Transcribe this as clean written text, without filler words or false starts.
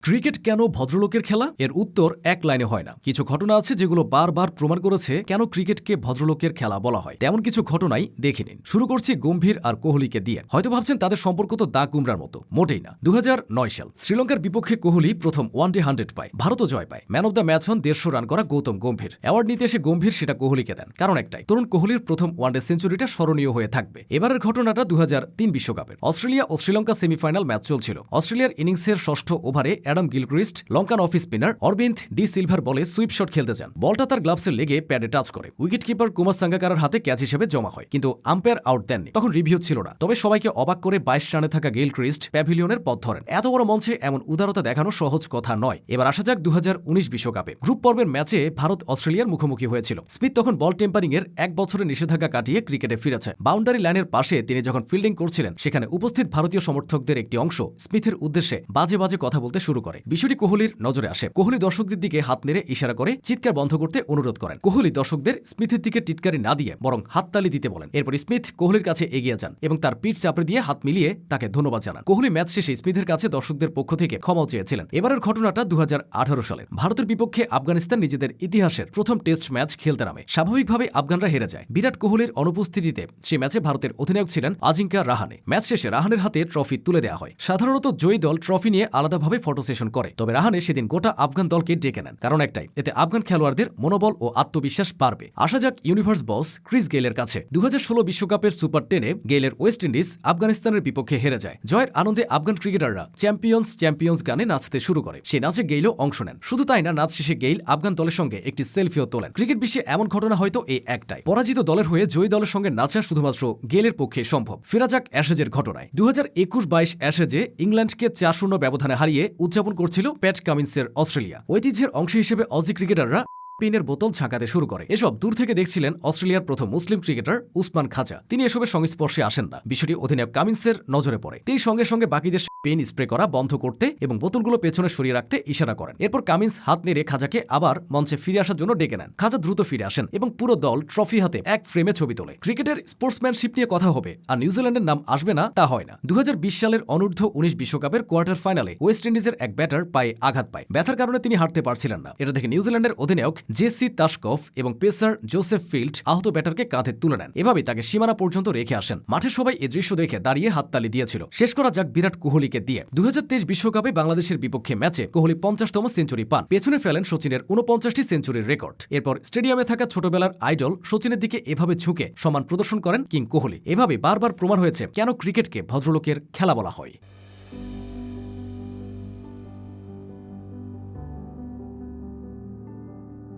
Cricket কেন ভদ্রলোকের খেলা? এর উত্তর এক লাইনে হয় না। কিছু ঘটনা আছে যেগুলো বারবার প্রমাণ করেছে কেন ক্রিকেটকে ভদ্রলোকের খেলা বলা হয়। তেমন কিছু ঘটনাই দেখে নিন। শুরু করছি গম্ভীর আর কোহলিকে দিয়ে। হয়তো ভাবছেন তাদের সম্পর্ক তো দা কুমড়ার মতো। মোটেই না। 2009 সাল শ্রীলঙ্কার বিপক্ষে কোহলি প্রথম ওয়ানডে 100 পায়, ভারতও জয় পায়। ম্যান অব দ্য ম্যাচ হন 150 রান করা গৌতম গম্ভীর। অ্যাওয়ার্ড নিতে এসে গম্ভীর সেটা কোহলিকে দেন। কারণ একটাই, তরুণ কোহলির প্রথম ওয়ানডে সেঞ্চুরিটা স্মরণীয় হয়ে থাকবে। এবারের ঘটনাটা 2003 বিশ্বকাপের। অস্ট্রেলিয়া ও শ্রীলঙ্কা সেমিফাইনাল ম্যাচ চলছিল। অস্ট্রেলিয়ার ইনিংসের ষষ্ঠ ওভারে Adam Gilchrist Lankan off spinner Aravinda de সিলভার বলে সুইপ শট খেলতে যান। বলটা তার গ্লাভসে লেগে প্যাডে টাচ করে। উইকেট কিপার কুমার সাঙ্গাকারার হাতে ক্যাচ হিসেবে জমা হয়, কিন্তু আম্পায়ার আউট দেননি। তখন রিভিউ ছিল না। তবে সবাইকে অবাক করে 22 রানে থাকা গিলক্রিস্ট প্যাভিলিয়নের পথ ধরেন। এত বড় মঞ্চে এমন উদারতা দেখানো সহজ কথা নয়। এবার আসা যাক 2019 বিশ্বকাপে। গ্রুপ পর্বের ম্যাচে ভারত অস্ট্রেলিয়ার মুখোমুখি হয়েছিল। স্মিথ তখন বল টেম্পারিং এর 1 বছরের নিষেধাজ্ঞা কাটিয়ে ক্রিকেটে ফিরেছে। বাউন্ডারি লাইনের পাশে তিনি যখন ফিল্ডিং করছিলেন, সেখানে উপস্থিত ভারতীয় সমর্থকদের একটি অংশ স্মিথের উদ্দেশ্যে বাজে বাজে কথা বলতে শুরু করে। বিষয়টি কোহলির নজরে আসে। কোহলি দর্শকদের দিকে হাত নেড়ে ইশারা করে চিৎকার বন্ধ করতে অনুরোধ করেন। কোহলি দর্শকদের স্মিথের দিকে টিটকারি না দিয়ে বরং হাততালি দিতে বলেন। এরপর স্মিথ কোহলির কাছে এগিয়ে যান এবং তার পিঠ চাপড়ে দিয়ে হাত মিলিয়ে তাকে ধন্যবাদ জানান। কোহলি ম্যাচ শেষে স্মিথের কাছে দর্শকদের পক্ষ থেকে ক্ষমাও চেয়েছিলেন। এবারের ঘটনাটা 2018 সালের। ভারতের বিপক্ষে আফগানিস্তান নিজেদের ইতিহাসের প্রথম টেস্ট ম্যাচ খেলতে নামে। স্বাভাবিকভাবে আফগানরা হেরে যায়। বিরাট কোহলির অনুপস্থিতিতে সে ম্যাচে ভারতের অধিনায়ক ছিলেন আজিঙ্কা রাহানে। ম্যাচ শেষে রাহানের হাতে ট্রফি তুলে দেওয়া হয়। সাধারণত জয়ী দল ট্রফি নিয়ে আলাদাভাবে ফটো সেশন করে, তবে রাহানে সেদিন গোটা আফগান দলকে ডেকে নেন। কারণ একটাই, এতে আফগান খেলোয়াড়দের মনোবল ও আত্মবিশ্বাস বাড়বে। আসা যাক ইউনিভার্স বস ক্রিস গেইলের কাছে। 2016 বিশ্বকাপের সুপার 10-এ গেইলের ওয়েস্ট ইন্ডিজ আফগানিস্তানের বিপক্ষে হেরে যায়। জয়ের আনন্দে আফগান ক্রিকেটাররা চ্যাম্পিয়ন্স চ্যাম্পিয়ন্স গানে নাচতে শুরু করে। সে নাচে গেইলও অংশ নেন। শুধু তাই না, নাচ শেষে গেইল আফগান দলের সঙ্গে একটি সেলফিও তোলেন। ক্রিকেট বিশ্বে এমন ঘটনা হয়তো এই একটাই। পরাজিত দলের হয়ে জয়ী দলের সঙ্গে নাচা শুধুমাত্র গেইলের পক্ষে সম্ভব। ফেরা যাক অ্যাশেজের ঘটনায়। 2021-22 অ্যাশেজে ইংল্যান্ডকে 4-0 ব্যবধানে হারিয়ে উদযাপন করছিল প্যাট কামিন্সের অস্ট্রেলিয়া। ঐতিহ্যের অংশ হিসেবে অজি ক্রিকেটাররা পেনের বোতল ঝাঁকাতে শুরু করে। এসব দূর থেকে দেখছিলেন অস্ট্রেলিয়ার প্রথম মুসলিম ক্রিকেটার উসমান খাজা। তিনি এসবের সংস্পর্শে আসেন না। বিষয়টি অধিনায়ক কামিন্সের নজরে পড়ে। তিনি সঙ্গে সঙ্গে বাকিদের পেন স্প্রে করা বন্ধ করতে এবং বোতলগুলো পেছনে সরিয়ে রাখতে ইশারা করেন। এরপর কামিন্স হাত নেড়ে খাজাকে আবার মঞ্চে ফিরে আসার জন্য ডেকে নেন। খাজা দ্রুত ফিরে আসেন এবং পুরো দল ট্রফি হাতে এক ফ্রেমে ছবি তোলে। ক্রিকেটের স্পোর্টসম্যানশিপ নিয়ে কথা হবে আর নিউজিল্যান্ডের নাম আসবে না, তা হয় না। 2020 সালের অনূর্ধ্ব 19 বিশ্বকাপের কোয়ার্টার ফাইনালে ওয়েস্ট ইন্ডিজের এক ব্যাটার পায়ে আঘাত পায়। ব্যথার কারণে তিনি হাঁটতে পারছিলেন না। এটা দেখে নিউজিল্যান্ডের অধিনায়ক জেসি তাশকভ এবং পেসার জোসেফ ফিল্ড আহত ব্যাটারকে কাঁধে তুলে নেন। এভাবে তাকে সীমানা পর্যন্ত রেখে আসেন। মাঠের সবাই এই দৃশ্য দেখে দাঁড়িয়ে হাততালি দিয়েছিল। শেষ করা যাক বিরাট কোহলিকে দিয়ে। 2023 বিশ্বকাপে বাংলাদেশের বিপক্ষে ম্যাচে কোহলি 50তম সেঞ্চুরি পান। পেছনে ফেলেন সচিনের 49টি সেঞ্চুরির রেকর্ড। এরপর স্টেডিয়ামে থাকা ছোটবেলার আইডল সচিনের দিকে এভাবে ঝুঁকে সম্মান প্রদর্শন করেন কিং কোহলি। এভাবে বারবার প্রমাণ হয়েছে কেন ক্রিকেটকে ভদ্রলোকের খেলা বলা হয়।